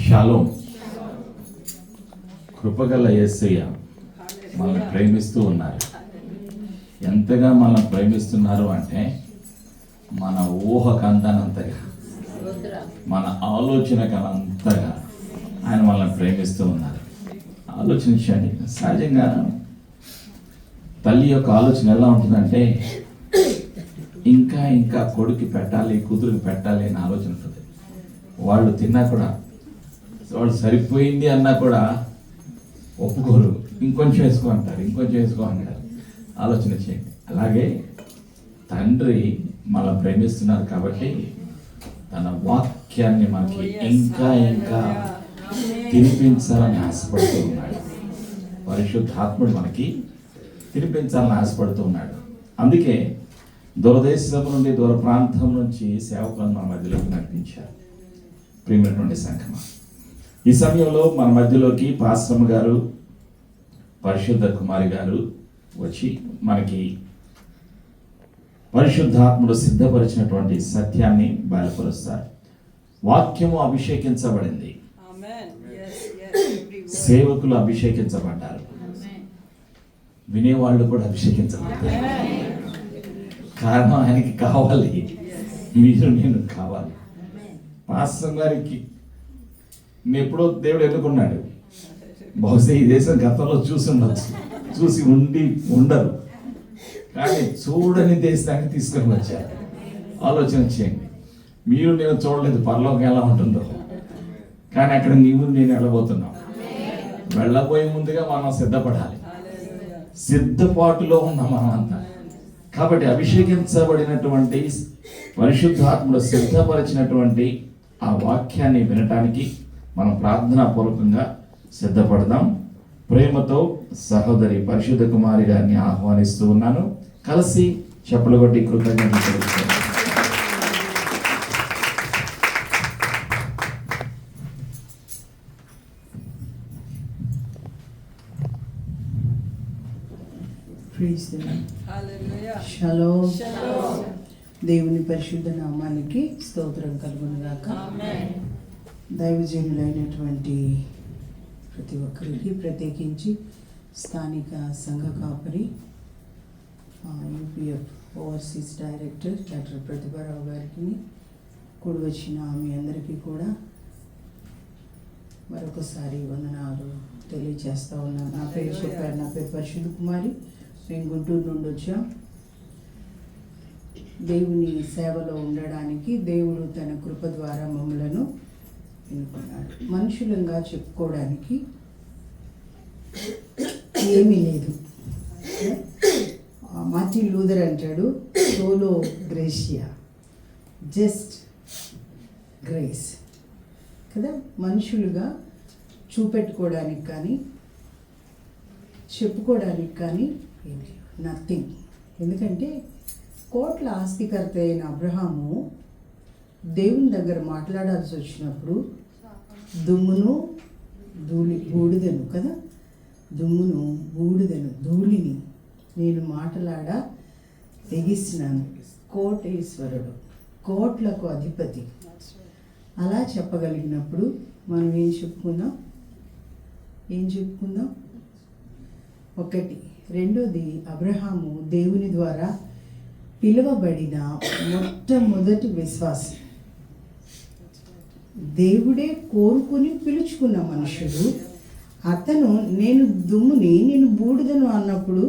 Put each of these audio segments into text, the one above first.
Shalom. కృపగల యేసయ్య మనల్ని ప్రేమిస్తూ ఉన్నారు. ఎంతగా మనల్ని ప్రేమిస్తున్నారు అంటే మన ఊహకందనంతగా, మన ఆలోచనకంతగా ఆయన మనల్ని ప్రేమిస్తూ ఉన్నారు. ఆలోచించండి. సహజంగా తల్లి యొక్క ఆలోచన ఎలా ఉంటుందంటే ఇంకా ఇంకా కొడుకు పెట్టాలి, కూతురికి పెట్టాలి అని ఆలోచన ఉంటుంది. వాళ్ళు తిన్నా కూడా, వాళ్ళు సరిపోయింది అన్నా కూడా ఒప్పుకోరు. ఇంకొంచెం వేసుకో అంటారు, ఇంకొంచెం వేసుకో అంటారు. ఆలోచన చేయండి. అలాగే తండ్రి మనం ప్రేమిస్తున్నారు కాబట్టి తన వాక్యాన్ని మనకి ఇంకా ఇంకా తినిపించాలని ఆశపడుతూ ఉన్నాడు. పరిశుద్ధాత్ముడు మనకి తినిపించాలని ఆశపడుతూ ఉన్నాడు. అందుకే దూరదేశం నుండి, దూర ప్రాంతం నుంచి సేవకులను మన మధ్యలోకి నడిపించారు. ప్రియమైనటువంటి సంఘమా, ఈ సమయంలో మన మధ్యలోకి పాస్టమ్ గారు, పరిశుద్ధ కుమారి గారు వచ్చి మనకి పరిశుద్ధాత్ముడు సిద్ధపరిచినటువంటి సత్యాన్ని బయలుపరుస్తారు. వాక్యము అభిషేకించబడింది, సేవకులు అభిషేకించబడ్డారు, వినేవాళ్ళు కూడా అభిషేకించబడతారు. కారణం ఆయనకి కావాలి, మీరు నేను కావాలి. పాస్టర్ గారికి ఎప్పుడో దేవుడు ఎన్నుకున్నాడు. బహుశా ఈ దేశం గతంలో చూసి ఉండరు, కానీ చూడని దేశానికి తీసుకొని వచ్చారు. ఆలోచన చేయండి. మీరు నేను చూడలేదు పరలోకం ఎలా ఉంటుందో, కానీ అక్కడ నీవు నేను వెళ్ళబోతున్నాం. వెళ్ళబోయే ముందుగా మనం సిద్ధపడాలి. సిద్ధపాటులో ఉన్నాం మనం అంతా. కాబట్టి అభిషేకించబడినటువంటి పరిశుద్ధాత్ముడు సిద్ధపరిచినటువంటి ఆ వాక్యాన్ని వినటానికి మనం ప్రార్థనాపూర్వకంగా సిద్ధపడదాం. ప్రేమతో సహోదరి పరిశుద్ధ కుమారి గారిని ఆహ్వానిస్తూ ఉన్నాను. కలిసి చెప్పులు కొట్టి కృతజ్ఞతలు తెలుపుతాను. షలోమ్. దేవుని పరిశుద్ధ నామానికి స్తోత్రం కలుగును గాక. దైవజనులైనటువంటి ప్రతి ఒక్కరికి, ప్రత్యేకించి స్థానిక సంఘ కాపరి, యూపీఎఫ్ ఓవర్సీస్ డైరెక్టర్ డాక్టర్ ప్రతిభారావు గారికి, కూడి వచ్చిన మీ అందరికీ కూడా మరొకసారి వందనాలు తెలియజేస్తూ ఉన్నాను. నా పేరు చెప్పారు. నా పేరు పరిశుద్ధ కుమారి. మేము గుంటూరు నుండి వచ్చాం. దేవుని సేవలో ఉండడానికి దేవుడు తన కృప ద్వారా మమ్మలను ఎన్నుకున్నాడు. మనుషులంగా చెప్పుకోవడానికి ఏమీ లేదు. మార్టిన్ లూథర్ అంటాడు, సోలో గ్రేషియా, జస్ట్ గ్రేస్ కదా. మనుషులుగా చూపెట్టుకోవడానికి కానీ చెప్పుకోవడానికి కానీ ఏమి నథింగ్. ఎందుకంటే కోట్ల ఆస్తికర్త అయిన అబ్రహాము దేవుని దగ్గర మాట్లాడాల్సి వచ్చినప్పుడు దుమ్మును బూడిదను కదా, దుమ్మును బూడిదను ధూళిని నేను మాటలాడ తెగిస్తున్నాను. కోటేశ్వరుడు, కోట్లకు అధిపతి. అలా చెప్పగలిగినప్పుడు మనం ఏం చెప్పుకుందాం? ఒకటి. రెండోది, అబ్రహాము దేవుని ద్వారా పిలువబడిన మొట్టమొదటి విశ్వాసం. దేవుడే కోరుకుని పిలుచుకున్న మనుషుడు. అతను నేను దుమ్ముని, నేను బూడిదను అన్నప్పుడు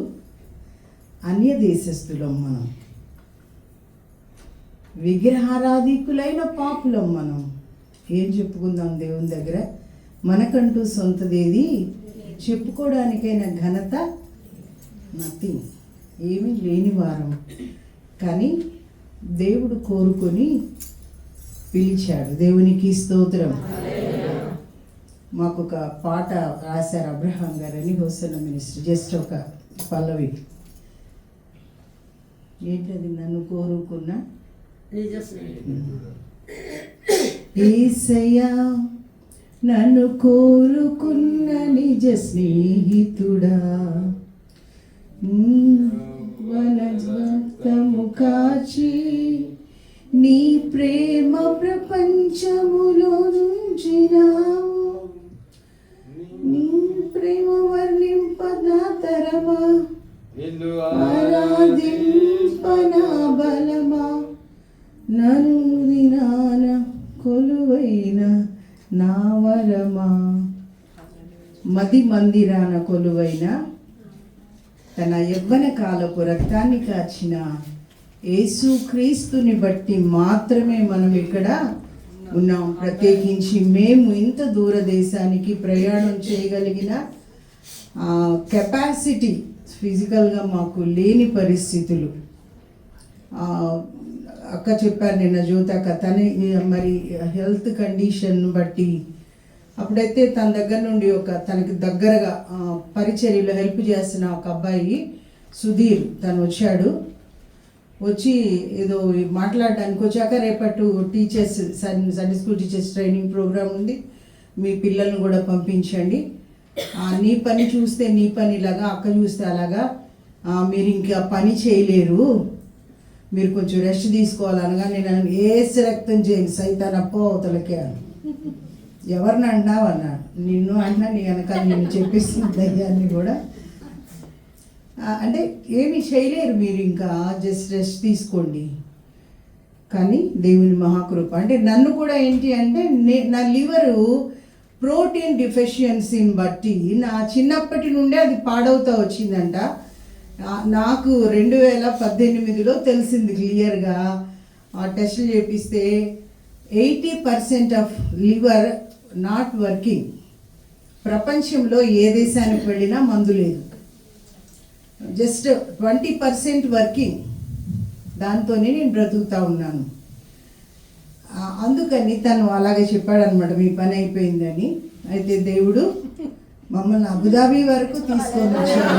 అన్య దేశస్థులం మనం, విగ్రహారాధికులైన పాపులం మనం. ఏం చెప్పుకుందాం దేవుని దగ్గర? మనకంటూ సొంతదేది చెప్పుకోవడానికైన ఘనత నథింగ్, ఏమీ లేని వారం. కానీ దేవుడు కోరుకొని పిలిచాడు. దేవునికి స్తోత్రం. మాకు ఒక పాట రాశారు అబ్రహాం గారని, హోసన్న మినిస్టర్. జస్ట్ ఒక పల్లవి. ఏంటది? నన్ను కోరుకున్న యేసయ్యా, నన్ను కోరుకున్న నిజ స్నేహితుడా, వనజము కాచి నీ ప్రేమ ప్రపంచములో నుంచినావు, నీ ప్రేమ వర్ణింపనా తరమా, ఆరాధింపనా బలమా, నన్ను దినాన కొలువైన నా వరమా. మది మందిరాన కొలువైన తన యవ్వన కాలపు రక్తాన్ని కాచిన యేసు క్రీస్తుని బట్టి మాత్రమే మనం ఇక్కడ ఉన్నాం. ప్రత్యేకించి మేము ఇంత దూర దేశానికి ప్రయాణం చేయగలిగిన కెపాసిటీ ఫిజికల్గా మాకు లేని పరిస్థితులు. అక్క చెప్పారు నిన్న జ్యోతక్క, తన మరి హెల్త్ కండిషన్ బట్టి అప్పుడైతే తన దగ్గర నుండి తనకి దగ్గరగా పరిచర్యలో హెల్ప్ చేసిన ఒక అబ్బాయి సుధీర్ తను వచ్చి ఏదో మాట్లాడడానికి వచ్చాక, రేపటి teachers Sunday school teachers training program ఉంది, మీ పిల్లల్ని కూడా పంపించండి, నీ పని చూస్తే నీ పని ఇలాగా, అక్క చూస్తే అలాగా, మీరు ఇంకా పని చేయలేరు, మీరు కొంచెం రెస్ట్ తీసుకోవాలనగా నేను ఏసి రక్తం చేయను సైతాన్ అప్పో అవతలకే అని. ఎవరిని అంటున్నావు అన్నాడు. నిన్ను అంటున్నా, నీ వెనకాల నేను చెప్పిస్తున్న దయ్యాన్ని కూడా. అంటే ఏమి చేయలేరు మీరు, ఇంకా జస్ట్ రెస్ట్ తీసుకోండి. కానీ దేవుని మహాకృప అంటే నన్ను కూడా ఏంటి అంటే నా లివరు ప్రోటీన్ డిఫిషియన్సీని బట్టి నా చిన్నప్పటి నుండే అది పాడవుతూ వచ్చిందంట. నాకు 2018లో తెలిసింది క్లియర్గా. ఆ టెస్టులు చేపిస్తే 80% ఆఫ్ లివర్ నాట్ వర్కింగ్. ప్రపంచంలో ఏ దేశానికి వెళ్ళినా మందు లేదు, జస్ట్ 20% వర్కింగ్. దాంతోనే నేను బ్రతుకుతూ ఉన్నాను. అందుకని తను అలాగే చెప్పాడనమాట, మీ పని అయిపోయిందని. అయితే దేవుడు మమ్మల్ని అబుదాబి వరకు తీసుకొని వచ్చాడు.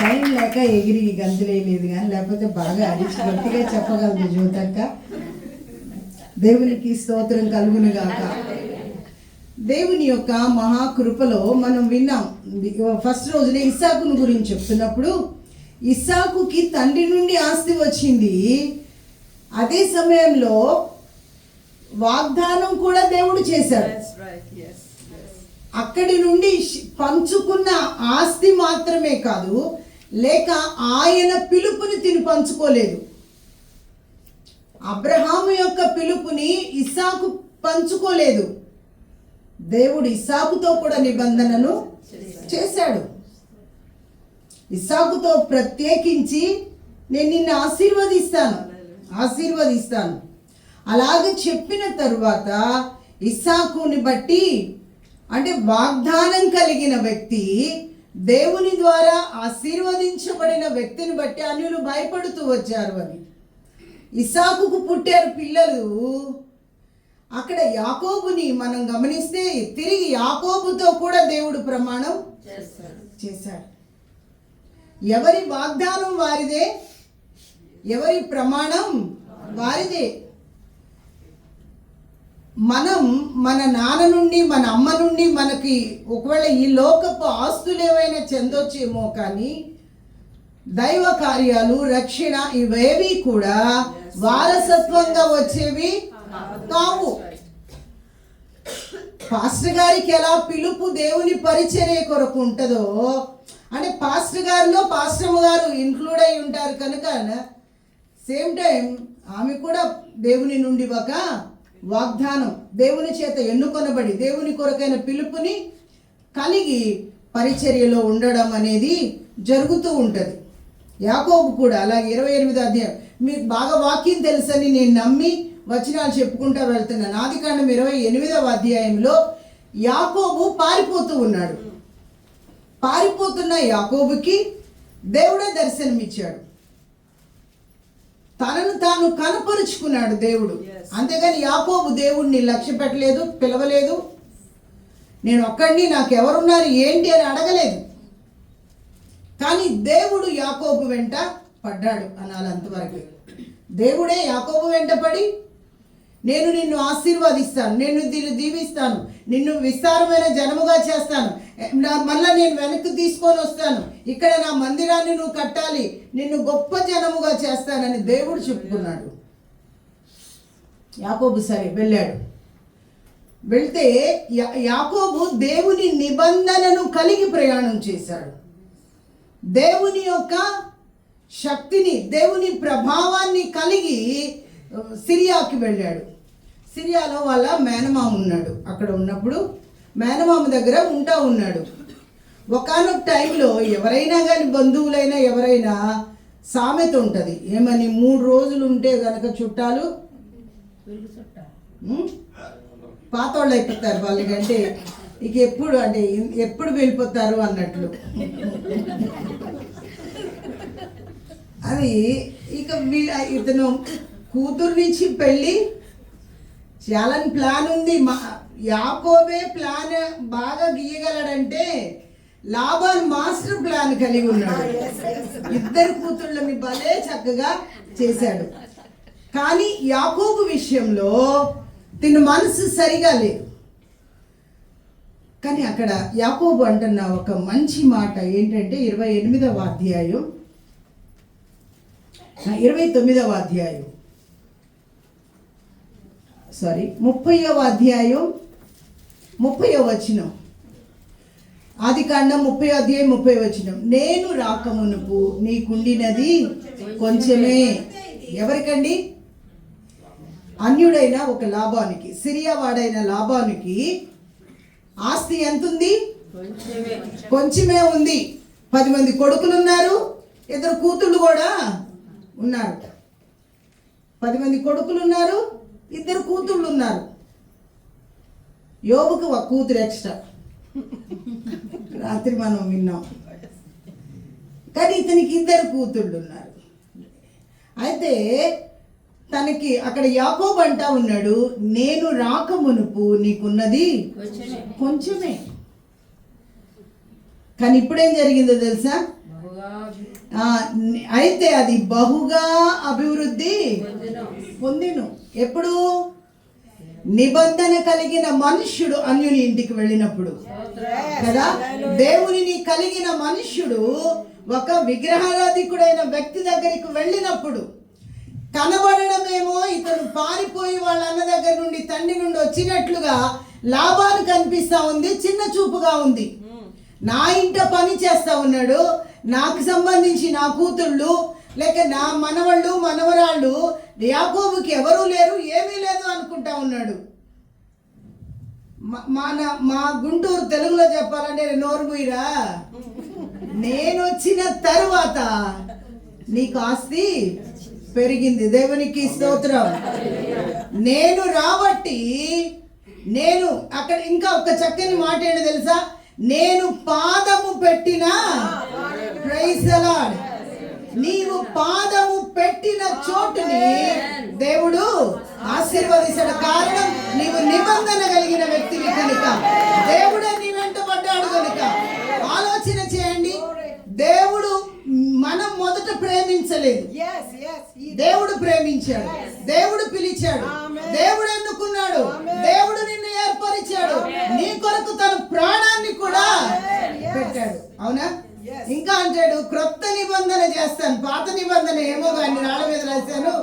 టైం లేక ఎగిరి గంతులేయలేదు, కానీ లేకపోతే బాగా అరిచి గట్టిగా చెప్పగలదు జ్యోతక్క. దేవునికి స్తోత్రం కలుగును గాక. దేవుని యొక్క మహాకృపలో మనం విన్నాం. ఫస్ట్ రోజునే ఇస్సాకును గురించి చెప్తున్నప్పుడు, ఇస్సాకుకి తండ్రి నుండి ఆస్తి వచ్చింది, అదే సమయంలో వాగ్దానం కూడా దేవుడు చేశాడు. అక్కడి నుండి పంచుకున్న ఆస్తి మాత్రమే కాదు, లేక ఆయన పిలుపుని తిని పంచుకోలేదు. అబ్రహాము యొక్క పిలుపుని ఇస్సాకు పంచుకోలేదు. దేవుడు ఇస్సాకుతో కూడా నిబంధనను చేశాడు. ఇస్సాకుతో ప్రత్యేకించి నేను నిన్ను ఆశీర్వదిస్తాను అలాగే చెప్పిన తరువాత ఇస్సాకుని బట్టి, అంటే వాగ్దానం కలిగిన వ్యక్తి, దేవుని ద్వారా ఆశీర్వదించబడిన వ్యక్తిని బట్టి అన్యులు భయపడుతూ వచ్చారు అని. ఇస్సాకుకు పుట్టారు పిల్లలు. అక్కడ యాకోబుని మనం గమనిస్తే తిరిగి యాకోబుతో కూడా దేవుడు ప్రమాణం చేశాడు. ఎవరి వాగ్దానం వారిదే, ఎవరి ప్రమాణం వారిదే. మనం మన నాన్న నుండి మన అమ్మ నుండి మనకి ఒకవేళ ఈ లోకపు ఆస్తులు ఏవైనా చెందొచ్చేమో, కానీ దైవ కార్యాలు, రక్షణ ఇవేవి కూడా వారసత్వంగా వచ్చేవి కావు. పాస్టర్ గారికి ఎలా పిలుపు దేవుని పరిచర్య కొరకు ఉంటుందో, అంటే పాస్టర్ గారిలో పాస్టమ్ గారు ఇంక్లూడ్ అయి ఉంటారు కనుక సేమ్ టైం ఆమె కూడా దేవుని నుండి ఒక వాగ్దానం, దేవుని చేత ఎన్నుకొనబడి దేవుని కొరకైన పిలుపుని కలిగి పరిచర్యలో ఉండడం అనేది జరుగుతూ ఉంటుంది. యాకోబు కూడా అలాగే 28వ అధ్యాయం, మీకు బాగా వాక్యం తెలుసని నేను నమ్మి వచనాలు చెప్పుకుంటూ వెళ్తున్నాను. ఆదికాండం 28వ అధ్యాయంలో యాకోబు పారిపోతూ ఉన్నాడు. పారిపోతున్న యాకోబుకి దేవుడే దర్శనమిచ్చాడు. తనను తాను కనపరుచుకున్నాడు దేవుడు. అంతేగాని యాకోబు దేవుడిని లక్ష్య పెట్టలేదు, పిలవలేదు. నేను ఒక్కడిని, నాకెవరున్నారు ఏంటి అని అడగలేదు. కానీ దేవుడు యాకోబు వెంట పడ్డాడు అనాలి. అంతవరకు దేవుడే యాకోబు వెంట పడి నేను నిన్ను ఆశీర్వదిస్తాను, నేను నిన్ను దీవిస్తాను, నిన్ను విస్తారమైన జనముగా చేస్తాను, మళ్ళీ నేను వెనక్కి తీసుకొని వస్తాను, ఇక్కడ నా మందిరాన్ని నువ్వు కట్టాలి, నిన్ను గొప్ప జనముగా చేస్తానని దేవుడు చెప్పుకున్నాడు. యాకోబు సరే వెళ్ళాడు. వెళ్తే యాకోబు దేవుని నిబంధనను కలిగి ప్రయాణం చేశాడు. దేవుని యొక్క శక్తిని, దేవుని ప్రభావాన్ని కలిగి సిరియాకి వెళ్ళాడు. సిరియాలో వాళ్ళ మేనమామ ఉన్నాడు. అక్కడ ఉన్నప్పుడు మేనమామ దగ్గర ఉన్నాడు. ఒకానొక టైంలో ఎవరైనా కానీ బంధువులైనా ఎవరైనా సామెత ఉంటుంది, ఏమని, 3 రోజులు ఉంటే గనక చుట్టాలు పాతోళ్ళు అయిపోతారు వాళ్ళకంటే, ఇక ఎప్పుడు వెళ్ళిపోతారు అన్నట్లు. అది ఇక ఇతను కూతురు నుంచి పెళ్ళి చేయాలని ప్లాన్ ఉంది. యాకోబే ప్లాన్ బాగా గీయగలడంటే లాబాన్ మాస్టర్ ప్లాన్ కలిగి ఉన్నాడు. 2 కూతుళ్ళని భలే చక్కగా చేశాడు. కానీ యాకోబు విషయంలో తిన మనసు సరిగా లేదు. కానీ అక్కడ యాకోబు అంటున్న ఒక మంచి మాట ఏంటంటే 29వ అధ్యాయం 30వ అధ్యాయం 30వ వచనం. ఆదికాండం 30వ అధ్యాయం 30వ వచనం. నేను రాకమునుపు నీకుండినది కొంచెమే. ఎవరికండి? అన్యుడైన ఒక లాబానికి, సిరియా వాడైన లాబానికి ఆస్తి ఎంత ఉంది? కొంచెమే ఉంది. 10 మంది కొడుకులు ఉన్నారు, 2 కూతుళ్ళు కూడా ఉన్నారు. 10 మంది కొడుకులు ఉన్నారు, 2 కూతుళ్ళు ఉన్నారు. యోబుకు ఒక కూతురు ఎక్స్ట్రా, రాత్రి మనం విన్నాం. కానీ ఇతనికి 2 కూతుళ్ళు ఉన్నారు. అయితే తనకి అక్కడ యాకోబు అంటా ఉన్నాడు, నేను రాకమునుపు నీకున్నది కొంచెమే. కానీ ఇప్పుడేం జరిగిందో తెలుసా? అయితే అది బహుగా అభివృద్ధి పొందిను. ఎప్పుడు? నిబంధన కలిగిన మనుష్యుడు అన్యుని ఇంటికి వెళ్ళినప్పుడు కదా. దేవునిని కలిగిన మనుష్యుడు ఒక విగ్రహారాధికుడైన వ్యక్తి దగ్గరికి వెళ్ళినప్పుడు కనబడడమేమో ఇతను పారిపోయి వాళ్ళ అన్న దగ్గర నుండి, తండ్రి నుండి వచ్చినట్లుగా లాభాలు కనిపిస్తా ఉంది, చిన్న చూపుగా ఉంది. నా ఇంట పని చేస్తా ఉన్నాడు, నాకు సంబంధించి నా కూతుళ్ళు లేక నా మనవళ్ళు మనవరాళ్ళు, యాకోబుకి ఎవరూ లేరు, ఏమీ లేదు అనుకుంటా ఉన్నాడు. మా గుంటూరు తెలుగులో చెప్పాలంటే నోరు మూయరా, నేను వచ్చిన తరువాత నీకు ఆస్తి పెరిగింది. దేవునికి స్తోత్రం. నేను రాబట్టి నేను అక్కడ ఇంకా ఒక చక్కని మాట ఏంటో తెలుసా? నేను పాదము పెట్టిన, ప్రైజ్ ది లార్డ్, నీవు పాదము పెట్టిన చోటుని దేవుడు ఆశీర్వదించాడు. కారణం నీవు నిబంధన కలిగిన వ్యక్తివి కనుక, దేవుడే నీ వెంట పడ్డాడు కనుక. ఆలోచన చేయండి, దేవుడు మనం మొదట ప్రేమించలేదు, దేవుడు ప్రేమించాడు, దేవుడు పిలిచాడు, దేవుడు ఎన్నుకున్నాడు, దేవుడు నిన్ను ఏర్పరిచాడు, నీ కొరకు తన ప్రాణాన్ని కూడా పెట్టాడు. అవునా? ఇంకా అంటాడు, క్రొత్త నిబంధన చేస్తాను. పాత నిబంధన ఏమో కానీ రాళ్ళ మీద రాశాను,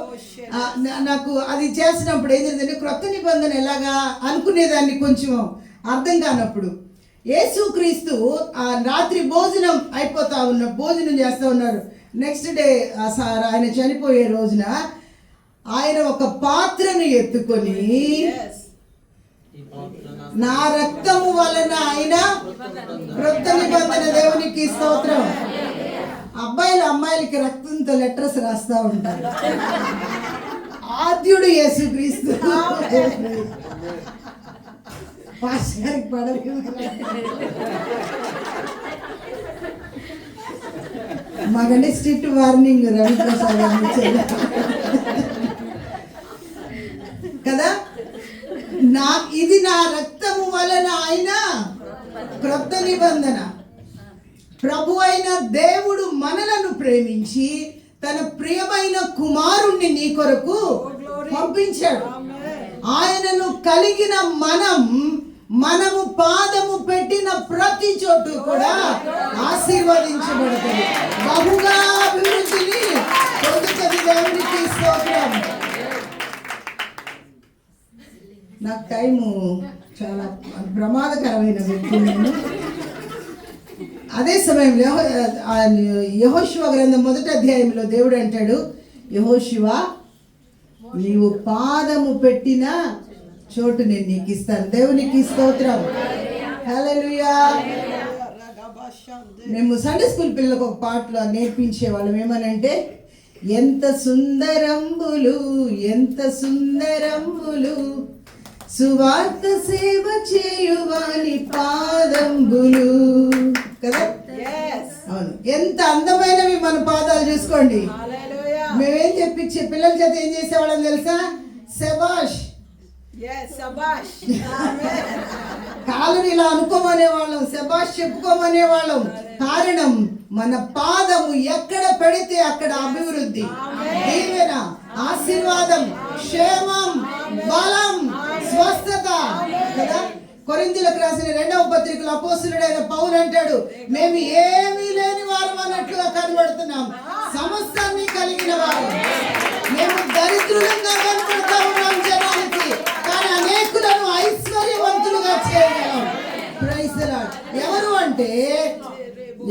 నాకు అది చేసినప్పుడు ఏం జరిగిందంటే క్రొత్త నిబంధన ఎలాగా అనుకునేదాన్ని కొంచెం అర్థం కానప్పుడు యేసుక్రీస్తు ఆ రాత్రి భోజనం భోజనం చేస్తూ ఉన్నారు. నెక్స్ట్ డే ఆయన చనిపోయే రోజున ఆయన ఒక పాత్రను ఎత్తుకొని, నా రక్తము వలన ఆయన క్రొత్త నిబంధన, దేవునికి స్తోత్రం. అమ్మాయిలకి రక్తంతో లెటర్స్ రాస్తా ఉంటారు. ఆద్యుడు యేసుక్రీస్తు. పాస్టర్కి పడవి మగండి స్ట్రిక్ట్ వార్నింగ్ రవిప్రసాద్ కదా. ఇది నా రక్తము వలన ఆయన క్రొత్త నిబంధన. ప్రభు అయిన దేవుడు మనలను ప్రేమించి తన ప్రియమైన కుమారుణ్ణి నీ కొరకు పంపించాడు. ఆయనను కలిగిన మనము పాదము పెట్టిన ప్రతి చోటు కూడా ఆశీర్వదించబడుతుంది, బహుగా అభివృద్ధిని పొందుతుంది. దేవునికి స్తోత్రం. నాకు టైము చాలా ప్రమాదకరమైన వ్యక్తి నేను. అదే సమయంలో యెహోషువ గ్రంథం 1వ అధ్యాయంలో దేవుడు అంటాడు, యెహోషువ నీవు పాదము పెట్టిన చోటు నేను నీకు ఇస్తాను. దేవునికి స్తోత్రం. హల్లెలూయా. మేము సండే స్కూల్ పిల్లలకు ఒక పాటలో నేర్పించే వాళ్ళం. ఏమనంటే, ఎంత సుందరంబులు ఎంత సుందరంబులు సువార్త సేవ చేయువాని పాదంబులు కదా. అవును, ఎంత అందమైనవి మన పాదాలు. చూసుకోండి, మేమేం చెప్పించే పిల్లల చేత ఏం చేసేవాళ్ళం తెలుసా? శబాష్, కాలుని ఇలా అనుకోమనే వాళ్ళం, శబాష్ చెప్పుకోమనే వాళ్ళం. కారణం, మన పాదము ఎక్కడ పెడితే అక్కడ అభివృద్ధి, దీవెన, ఆశీర్వాదం, క్షేమం, బలం, స్వస్థత కదా. కొరింథీయులకు రాసిన 2వ పత్రికలో అపోస్తలుడైన పౌలు అంటాడు, మేము ఏమీ లేని వారం అన్నట్లుగా కనబడుతున్నాం, సమస్తాన్ని కలిగిన వారు. మేము దరిద్రులంగా కనబడుతూ ఉన్నాం జనానికి, కానీ అనేకులను ఐశ్వర్యవంతులుగా చేయగలం. Praise the Lord. ఎవరు అంటే,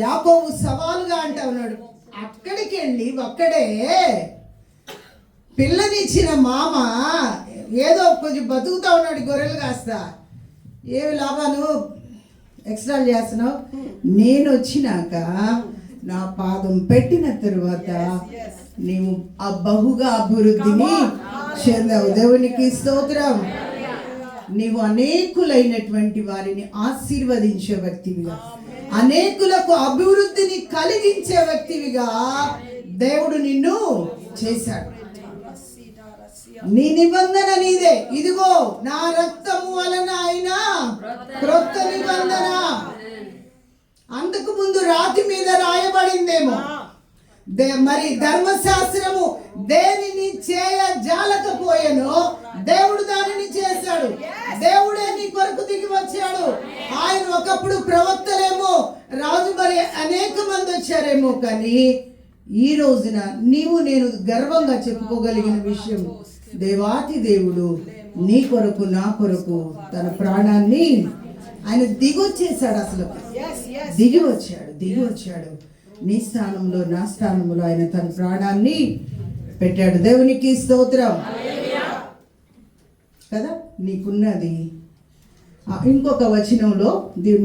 యాకోబు సవాలుగా అంటా ఉన్నాడు, అక్కడికి వెళ్ళి ఒక్కడే పిల్లనిచ్చిన మామ ఏదో కొంచెం బతుకుతా ఉన్నాడు, గొర్రెలు కాస్తా, ఏమి లాభాలు ఎక్స్ట్రా చేస్తున్నావు? నేను వచ్చినాక నా పాదం పెట్టిన తరువాత నీవు ఆ బహుగా అభివృద్ధిని చెందావు. దేవునికి స్తోత్రం. నీవు అనేకులైనటువంటి వారిని ఆశీర్వదించే వ్యక్తివిగా, అనేకులకు అభివృద్ధిని కలిగించే వ్యక్తివిగా దేవుడు నిన్ను చేశాడు. నీ నిబంధన నీదే. ఇదిగో నా రక్తము వలన అయినా క్రొత్త నిబంధన. అంతకు ముందు రాతి మీద రాయబడిందేమో, మరి ధర్మశాస్త్రము దేనిని చేయజాలకపోయెనో దేవుడు దానిని చేశాడు. దేవుడే నీ కొరకు దిగి వచ్చాడు. ఆయన ఒకప్పుడు ప్రవక్తలేమో, రాజు మరి అనేక మంది వచ్చారేమో, కానీ ఈ రోజున నీవు నేను గర్వంగా చెప్పుకోగలిగిన విషయం, దేవాతి దేవుడు నీ కొరకు నా కొరకు తన ప్రాణాన్ని ఆయన దిగొచ్చేసాడు. అసలు దిగి వచ్చాడు. నీ స్థానంలో నా స్థానంలో ఆయన తన ప్రాణాన్ని పెట్టాడు. దేవునికి స్తోత్రం కదా. నీకున్నది. ఇంకొక వచనంలో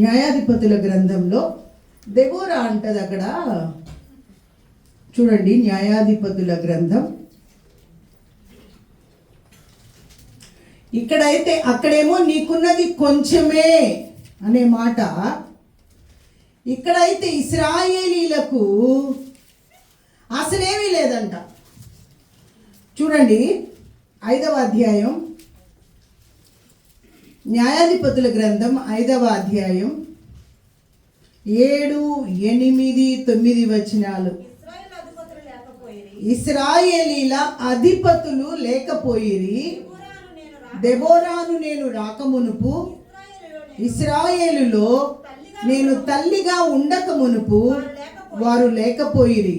న్యాయాధిపతుల గ్రంథంలో దెబోరా అంటది అక్కడ చూడండి. న్యాయాధిపతుల గ్రంథం ఇక్కడైతే, అక్కడేమో నీకున్నది కొంచెమే అనే మాట, ఇక్కడైతే ఇశ్రాయేలీలకు అసలేమీ లేదంట. చూడండి 5వ అధ్యాయం, న్యాయాధిపతుల గ్రంథం 5వ అధ్యాయం 7, 8, 9 వచనాలు. ఇశ్రాయేలీల అధిపతులు లేకపోయిరి, దెబోరాను నేను రాకమునుపు, ఇశ్రాయేలులో నేను తల్లిగా ఉండక మునుపు వారు లేకపోయిరి.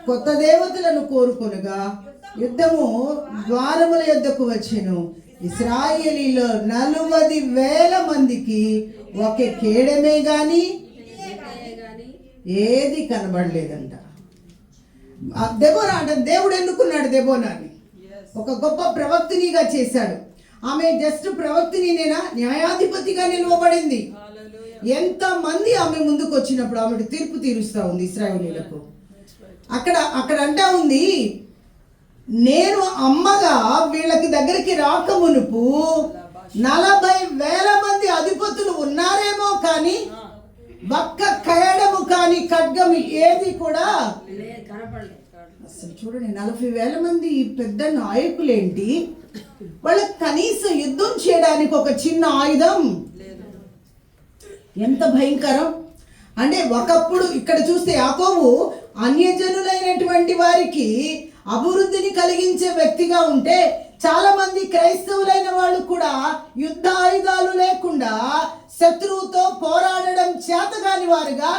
కొత్త దేవతలను కోరుకొనగా యుద్ధము ద్వారముల యొద్దకు వచ్చెను. ఇశ్రాయేలీలో 40,000 మందికి ఒక కేడమే గాని ఏది కనబడలేదంట. దెబోరా అంటే దేవుడు ఎన్నుకున్నాడు దెబోరాని, ఒక గొప్ప ప్రవక్తినిగా చేశాడు. ఆమె జస్ట్ ప్రవక్తినినేనా, న్యాయాధిపతిగా నిలవబడింది. ఎంత మంది ఆమె ముందుకు వచ్చినప్పుడు ఆమె తీర్పు తీరుస్తా ఉంది ఇశ్రాయేలీయులకు. అక్కడ అంటా ఉంది, నేను అమ్మగా వీళ్ళకి దగ్గరికి రాకమునుపు 40,000 మంది అధిపతులు ఉన్నారేమో, కానీ ఒక్క కయడము కానీ ఖడ్గము ఏది కూడా అసలు చూడండి. 40,000 మంది పెద్ద నాయకులేంటి, వాళ్ళకి కనీసం యుద్ధం చేయడానికి ఒక చిన్న ఆయుధం, ఎంత భయంకరం అంటే. ఒకప్పుడు ఇక్కడ చూస్తే యాకోబు అన్యజనులైనటువంటి వారికి అభివృద్ధిని కలిగించే వ్యక్తిగా ఉంటే, చాలా మంది క్రైస్తవులైన వాళ్ళు కూడా యుద్ధ ఆయుధాలు లేకుండా శత్రువుతో పోరాడడం చేతగాని వారుగా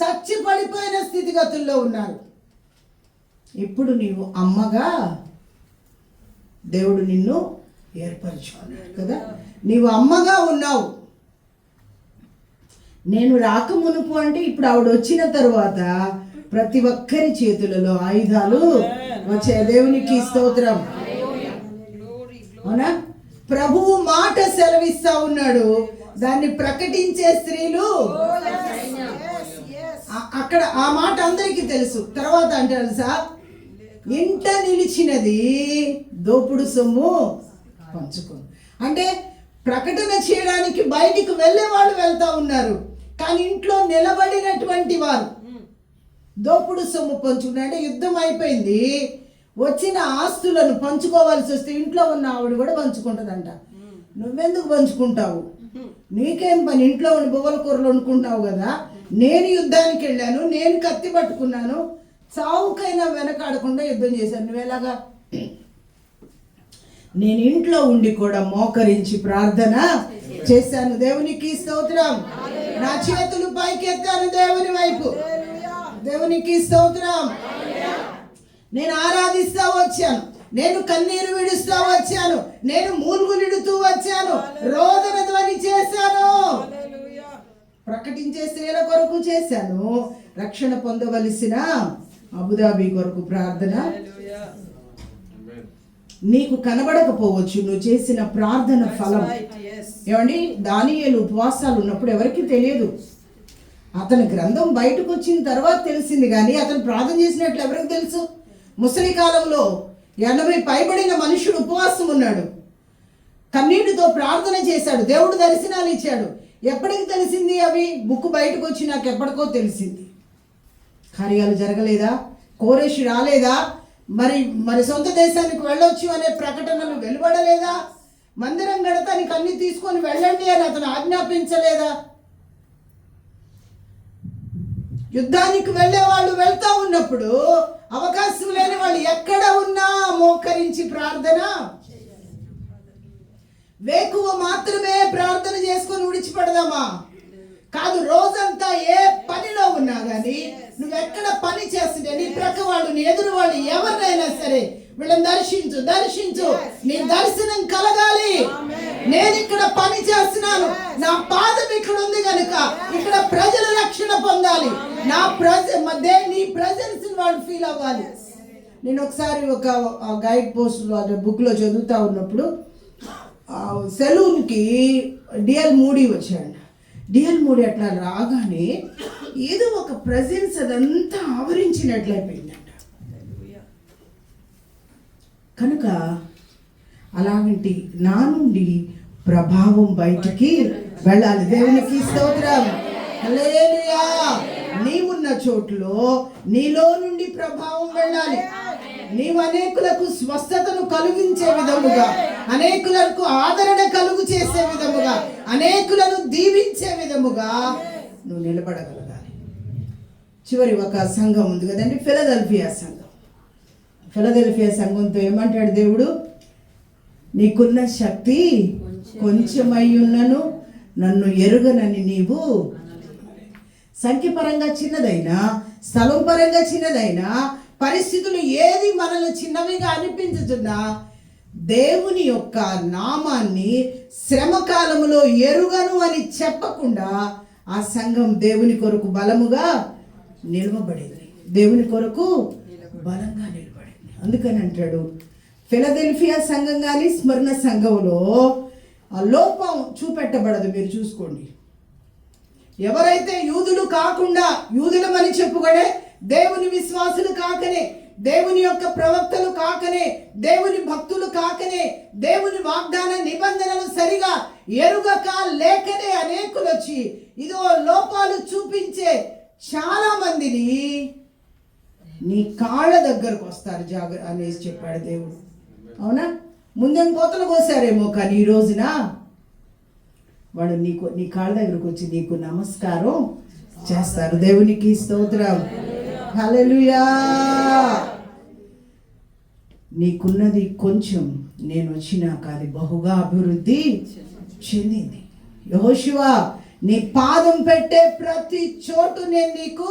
చచ్చి పడిపోయిన స్థితిగతుల్లో ఉన్నారు. ఇప్పుడు నీవు అమ్మగా దేవుడు నిన్ను ఏర్పరచుకున్నాడు కదా, నీవు అమ్మగా ఉన్నావు. నేను రాక మునుపు అంటే ఇప్పుడు ఆవిడ వచ్చిన తరువాత ప్రతి ఒక్కరి చేతులలో ఆయుధాలు వచ్చే. దేవునికి స్తోత్రం. అవునా? ప్రభువు మాట సెలవిస్తా ఉన్నాడు, దాన్ని ప్రకటించే స్త్రీలు. అక్కడ ఆ మాట అందరికీ తెలుసు. తర్వాత అంటే తెలుసా, ఇంట నిలిచినది దోపుడు సొమ్ము పంచుకో. అంటే ప్రకటన చేయడానికి బయటికి వెళ్ళే వాళ్ళు వెళ్తా ఉన్నారు, కానీ ఇంట్లో నిలబడినటువంటి వారు దోపుడు సొమ్ము పంచుకున్నారు. అంటే యుద్ధం అయిపోయింది, వచ్చిన ఆస్తులను పంచుకోవాల్సి వస్తే ఇంట్లో ఉన్న ఆవిడ కూడా పంచుకుంటుందంట. నువ్వెందుకు పంచుకుంటావు? నీకేం పని? ఇంట్లో ఉండి బొవ్వల కూరలు వండుకుంటావు కదా. నేను యుద్ధానికి వెళ్ళాను, నేను కత్తి పట్టుకున్నాను, చావుకైనా వెనకాడకుండా యుద్ధం చేశాను. నువ్వెలాగా? నేను ఇంట్లో ఉండి కూడా మోకరించి ప్రార్థన చేశాను. దేవునికి స్తోత్రం. నా చేతులు పైకెత్తాను దేవుని వైపు. దేవునికి స్తోత్రం. నేను ఆరాధిస్తా వచ్చాను, నేను కన్నీరు విడుస్తా వచ్చాను, నేను మూలుగులిడుతూ వచ్చాను, రోదన ధ్వని చేశాను, ప్రకటించే స్త్రీల కొరకు చేశాను, రక్షణ పొందవలసిన అబుదాబి కొరకు ప్రార్థన. నీకు కనబడకపోవచ్చు నువ్వు చేసిన ప్రార్థన ఫలం. ఏమండి, దానియేలు ఉపవాసాలు ఉన్నప్పుడు ఎవరికి తెలియదు. అతని గ్రంథం బయటకు వచ్చిన తర్వాత తెలిసింది, కానీ అతను ప్రార్థన చేసినట్లు ఎవరికి తెలుసు? ముసలి కాలంలో 80 పైబడిన మనుషుడు ఉపవాసం ఉన్నాడు, కన్నీటితో ప్రార్థన చేశాడు, దేవుడు దర్శనాలు ఇచ్చాడు. ఎప్పటికి తెలిసింది అవి? బుక్ బయటకు వచ్చి నాకు ఎప్పటికో తెలిసింది. కార్యాలు జరగలేదా? కోరేషు రాలేదా? మరి సొంత దేశానికి వెళ్ళొచ్చు అనే ప్రకటనలు వెలువడలేదా? మందిరం గడతానికి అన్ని తీసుకొని వెళ్ళండి అని అతను ఆజ్ఞాపించలేదా? యుద్ధానికి వెళ్ళే వాళ్ళు వెళ్తా ఉన్నప్పుడు అవకాశం లేని వాళ్ళు ఎక్కడ ఉన్నా మోకరించి ప్రార్థన. వేకువ మాత్రమే ప్రార్థన చేసుకొని విడిచిపెడదామా? కాదు, రోజంతా ఏ పనిలో ఉన్నా కానీ నువ్వెక్కడ పని చేస్తుంటే నీ ప్రక్క వాళ్ళు, నీ ఎదురు వాళ్ళు, ఎవరినైనా సరే వీళ్ళని దర్శించు. నీ దర్శనం కలగాలి. నేను ఇక్కడ పని చేస్తున్నాను, నా పాదం ఇక్కడ ఉంది కనుక ఇక్కడ ప్రజల రక్షణ పొందాలి, నీ ప్రజెన్స్ వాళ్ళు ఫీల్ అవ్వాలి. నేను ఒకసారి ఒక గైడ్ పోస్ట్ బుక్ లో చదువుతా ఉన్నప్పుడు సెలూన్కి డిఎల్ మూడీ వచ్చాడు. డిఎల్ మూడీ అట్లా రాగానే ఏదో ఒక ప్రెజెన్స్ అదంతా ఆవరించినట్లయిపోయిందంట. కనుక అలాంటి నా నుండి ప్రభావం బయటికి వెళ్ళాలి. దేవునికి స్తోత్రం. హల్లెలూయా. నీవున్న చోట్లో నీలో నుండి ప్రభావం వెళ్ళాలి. నీవు అనేకులకు స్వస్థతను కలిగించే విధముగా, అనేకులకు ఆదరణ కలుగు చేసే విధముగా, అనేకులను దీవించే విధముగా నువ్వు నిలబడగలగాలి. చివరి ఒక సంఘం ఉంది కదండి, ఫిలదెల్ఫియా సంఘం. ఫిలదెల్ఫియా సంఘంతో ఏమంటాడు దేవుడు? నీకున్న శక్తి కొంచెమై ఉన్నను నన్ను ఎరుగనని నీవు. సంఖ్యపరంగా చిన్నదైనా, స్థలం పరంగా చిన్నదైనా, పరిస్థితులు ఏది మనల్ని చిన్నవిగా అనిపించుతున్నా దేవుని యొక్క నామాన్ని శ్రమ కాలములో ఎరుగను అని చెప్పకుండా ఆ సంఘం దేవుని కొరకు బలముగా నిలవబడింది. దేవుని కొరకు బలంగా నిలబడింది. అందుకని అంటాడు, ఫిలదెల్ఫియా సంఘం కానీ స్మరణ సంఘంలో ఆ లోపం చూపెట్టబడదు. మీరు చూసుకోండి. ఎవరైతే యూదులు కాకుండా, యూదులమని చెప్పుకునే దేవుని విశ్వాసులు కాకనే, దేవుని యొక్క ప్రవక్తలు కాకనే, దేవుని భక్తులు కాకనే, దేవుని వాగ్దాన నిబంధనలు సరిగా ఎరుగక లేకనే అనేకులు వచ్చి ఇదో లోపాలు చూపించే చాలా మందిని నీ కాళ్ళ దగ్గరకు వస్తారు అనేసి చెప్పాడు దేవుడు. అవునా? ముందే కోతలు కోసారేమో, కానీ ఈ రోజున వాడు నీ కాళ్ళ దగ్గరకు వచ్చి నీకు నమస్కారం చేస్తారు. దేవునికి స్తోత్రం. హల్లెలూయా. నీకున్నది కొంచెం, నేను వచ్చినాక అది బహుగా అభివృద్ధి చెందింది. యెహోషువ, నీ పాదం పెట్టే ప్రతి చోటు నేను నీకు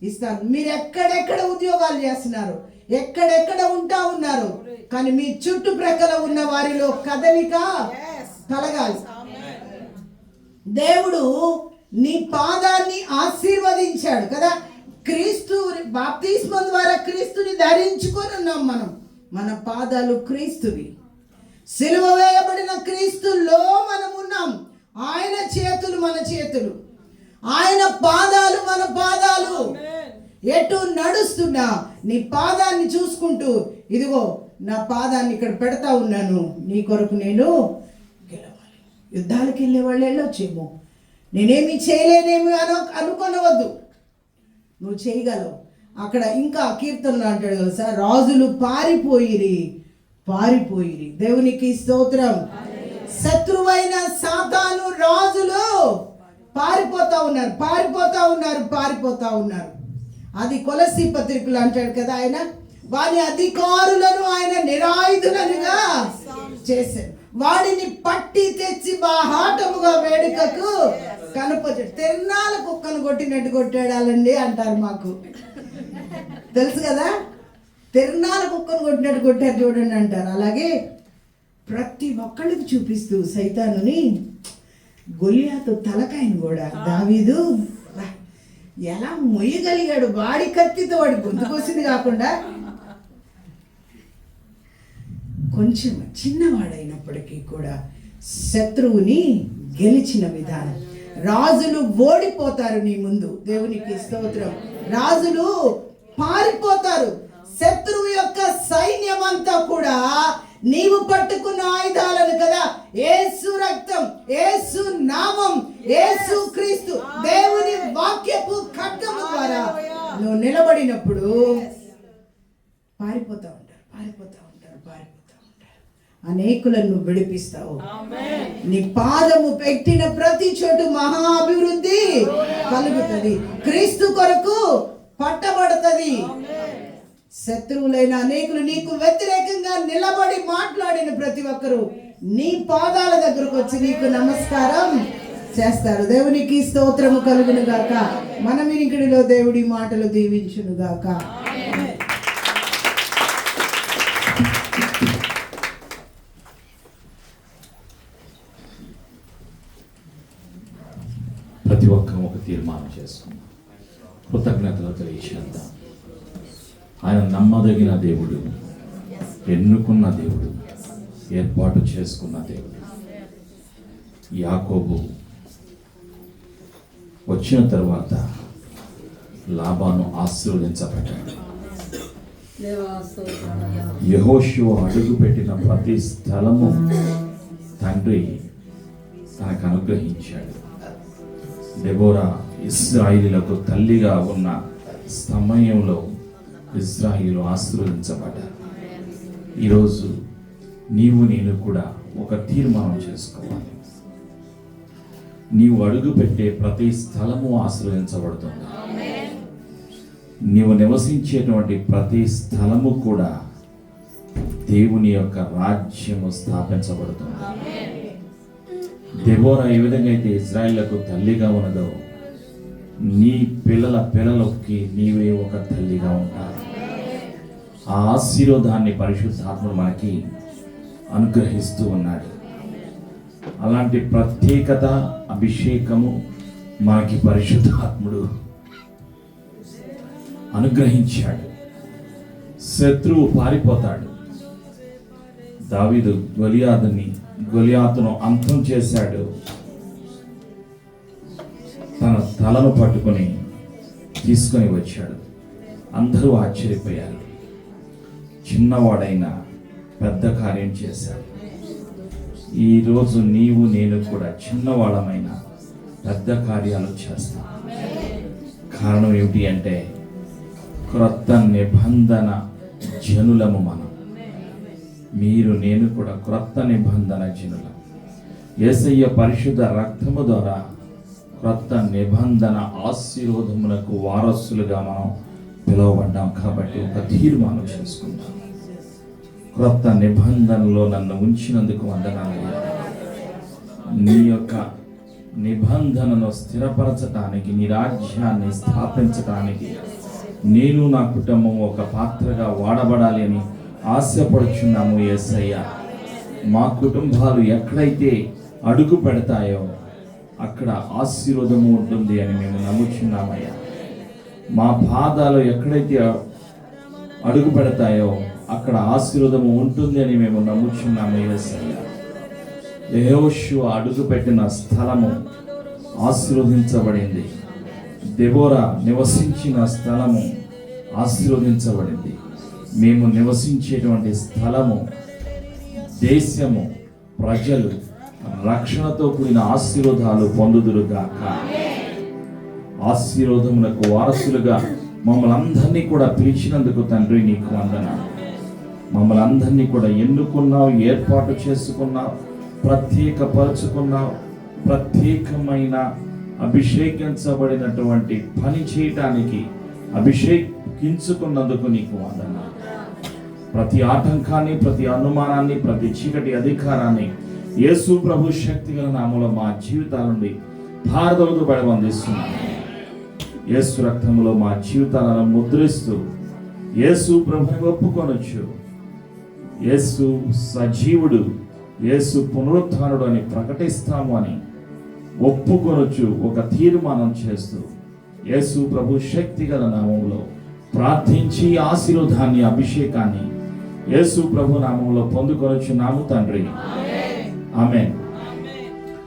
ఇస్తాను. మీరు ఎక్కడెక్కడ ఉద్యోగాలు చేస్తున్నారు, ఎక్కడెక్కడ ఉంటా ఉన్నారు, కానీ మీ చుట్టుప్రక్కల ఉన్న వారిలో కదలిక కలగాలి. దేవుడు నీ పాదాన్ని ఆశీర్వదించాడు కదా. క్రీస్తు బాప్తిస్మం ద్వారా క్రీస్తుని ధరించుకొని ఉన్నాం మనం. మన పాదాలు క్రీస్తువి. సిలువ వేయబడిన క్రీస్తులో మనం ఉన్నాం. ఆయన చేతులు మన చేతులు, ఆయన పాదాలు మన పాదాలు. ఎటు నడుస్తున్నా నీ పాదాన్ని చూసుకుంటూ, ఇదిగో నా పాదాన్ని ఇక్కడ పెడతా ఉన్నాను, నీ కొరకు నేను గెలవాలి. యుద్ధాలకు వెళ్ళే వాళ్ళు వెళ్ళొచ్చేమో, నేనేమి చేయలేనేమో అనుకొనవద్దు, నువ్వు చేయగలవు. అక్కడ ఇంకా కీర్తనలు అంటాడు కదా సార్, రాజులు పారిపోయిరి. దేవునికి స్తోత్రం. శత్రువైన సాతాను రాజులు పారిపోతా ఉన్నారు. అది కొలస్సీ పత్రికలు అంటాడు కదా ఆయన, వాని అధికారులను ఆయన నిరాయుధులనుగా చేశాడు. వాడిని పట్టి తెచ్చి బాహాటముగా వేడుకకు కనపచ్చాడు. తిరణాల కుక్కను కొట్టినట్టు కొట్టాడాలండి అంటారు, మాకు తెలుసు కదా. తిరణాల కుక్కను కొట్టినట్టు కొట్టారు చూడండి అంటారు. అలాగే ప్రతి ఒక్కళ్ళకి చూపిస్తూ సైతానుని, గొలియాతు తలకాయను కూడా దావీదు ఎలా మొయ్యగలిగాడు. వాడి కత్తితో వాడి గొంతుకొచ్చింది కాకుండా, కొంచెం చిన్నవాడైనప్పటికీ కూడా శత్రువుని గెలిచిన విధానం. రాజులు ఓడిపోతారు నీ ముందు. దేవునికి స్తోత్రం. రాజులు పారిపోతారు. శత్రువు యొక్క సైన్యం అంతా కూడా నీవు పట్టుకున్న ఆయుధాలను కదా, యేసు రక్తం, యేసు నామం, యేసు క్రీస్తు, దేవుని వాక్యపు ఖడ్గము ద్వారా నువ్వు నిలబడినప్పుడు పారిపోతా ఉంటారు. అనేకులను నువ్వు విడిపిస్తావు. నీ పాదము పెట్టిన ప్రతి చోటు మహా అభివృద్ధి కలుగుతుంది. క్రీస్తు కొరకు పట్టబడుతుంది. శత్రువులైన అనేకులు నీకు వ్యతిరేకంగా నిలబడి మాట్లాడిన ప్రతి ఒక్కరు నీ పాదాల దగ్గరకు వచ్చి నీకు నమస్కారం చేస్తారు. దేవునికి స్తోత్రము కలుగును గాక. మన వినికిడిలో దేవుడి మాటలు దీవించును గాక. ప్రతి ఒక్కరూ ఒక తీర్మానం చేసుకున్నాం. కృతజ్ఞతలు తెలియచేద్దాం. ఆయన నమ్మదగిన దేవుడు, ఎన్నుకున్న దేవుడు, ఏర్పాటు చేసుకున్న దేవుడు. యాకోబు వచ్చిన తర్వాత లాబాను ఆశీర్వదించబడ్డాడు. యెహోషువ అడుగుపెట్టిన ప్రతి స్థలము తండ్రి తనకు అనుగ్రహించాడు. దెబోరా ఇశ్రాయేలులకు తల్లిగా ఉన్న సమయంలో ఇశ్రాయేలు ఆశీర్వదించబడ్డారు. ఈరోజు నీవు నేను కూడా ఒక తీర్మానం చేసుకోవాలి. నీవు అడుగు పెట్టే ప్రతి స్థలము ఆశీర్వదించబడుతుంది. నీవు నివసించేటువంటి ప్రతి స్థలము కూడా దేవుని యొక్క రాజ్యము స్థాపించబడుతుంది. దెబోరా ఏ విధంగా అయితే ఇశ్రాయేలులకు తల్లిగా ఉన్నదో, నీ పిల్లలకి నీవే ఒక తల్లిగా ఉంటారు. ఆ ఆశీర్వాదాన్ని పరిశుద్ధాత్ముడు మనకి అనుగ్రహిస్తూ ఉన్నాడు. అలాంటి ప్రత్యేకత, అభిషేకము మనకి పరిశుద్ధాత్ముడు అనుగ్రహించాడు. శత్రువు పారిపోతాడు. దావీదు గొలియాతును అంతం చేశాడు. తన తలను పట్టుకొని తీసుకొని వచ్చాడు. అందరూ ఆశ్చర్యపోయారు. చిన్నవాడైన పెద్ద కార్యం చేశాడు. ఈరోజు నీవు నేను కూడా చిన్నవాళ్ళమైన పెద్ద కార్యాలు చేస్తాం. కారణం ఏమిటి అంటే, క్రొత్త నిబంధన జనులము మనం. మీరు నేను కూడా క్రొత్త నిబంధన జనులం. యేసయ్య పరిశుద్ధ రక్తము ద్వారా క్రొత్త నిబంధన ఆశీర్వాదములకు వారసులుగా మనం పిలువబడ్డాం. కాబట్టి ఒక తీర్మానం చేసుకుందాం. క్రొత్త నిబంధనలో నన్ను ఉంచినందుకు వందనాలయ్యా. నీ యొక్క నిబంధనను స్థిరపరచటానికి, నీ రాజ్యాన్ని స్థాపించటానికి నేను నా కుటుంబం ఒక పాత్రగా వాడబడాలి అని ఆశపడుచున్నాము యేసయ్యా. మా కుటుంబాలు ఎక్కడైతే అడుగు పెడతాయో అక్కడ ఆశీర్వాదము ఉంటుంది అని మేము నమ్ముచున్నామయ్యా. మా పాదాలు ఎక్కడైతే అడుగు పెడతాయో అక్కడ ఆశీర్వాదము ఉంటుంది అని మేము నమ్ముచున్నాము యేసయ్యా. యెహోషువ అడుగు పెట్టిన స్థలము ఆశీర్వదించబడింది. దెబోరా నివసించిన స్థలము ఆశీర్వదించబడింది. మేము నివసించేటువంటి స్థలము, దేశము, ప్రజలు రక్షణతో కూడిన ఆశీర్వాదాలు పొందుదురుగాక. ఆశీర్వాదములకు వారసులుగా మమ్మల్ని అందరినీ కూడా పిలిచినందుకు తండ్రి నీకు వందనాలు. మమ్మల్ని అందరినీ కూడా ఎన్నుకున్నావు, ఏర్పాటు చేసుకున్నావు, ప్రత్యేకపరుచుకున్నావు. ప్రత్యేకమైన అభిషేకించబడినటువంటి పని చేయటానికి అభిషేకించుకున్నందుకు నీకు వందనాలు. ప్రతి ఆటంకాన్ని, ప్రతి అనుమానాన్ని, ప్రతి చీకటి అధికారాన్ని యేసు ప్రభు శక్తిగల నామములో మా జీవితాల నుండి భారతముతో బయలువందిస్తున్నాను. యేసు రక్తములో మా జీవితాలను ముద్రిస్తూ యేసు ప్రభుని ఒప్పుకొనొచ్చు. యేసు సజీవుడు, యేసు పునరుత్థానుడు అని ప్రకటిస్తాము అని ఒప్పుకొనొచ్చు. ఒక తీర్మానం చేస్తూ యేసు ప్రభు శక్తిగల నామములో ప్రార్థించి ఆశీర్వాదాన్ని, అభిషేకాన్ని యేసు ప్రభు నామములో పొందుకొనొచ్చున్నాము తండ్రి. ఆమేన్.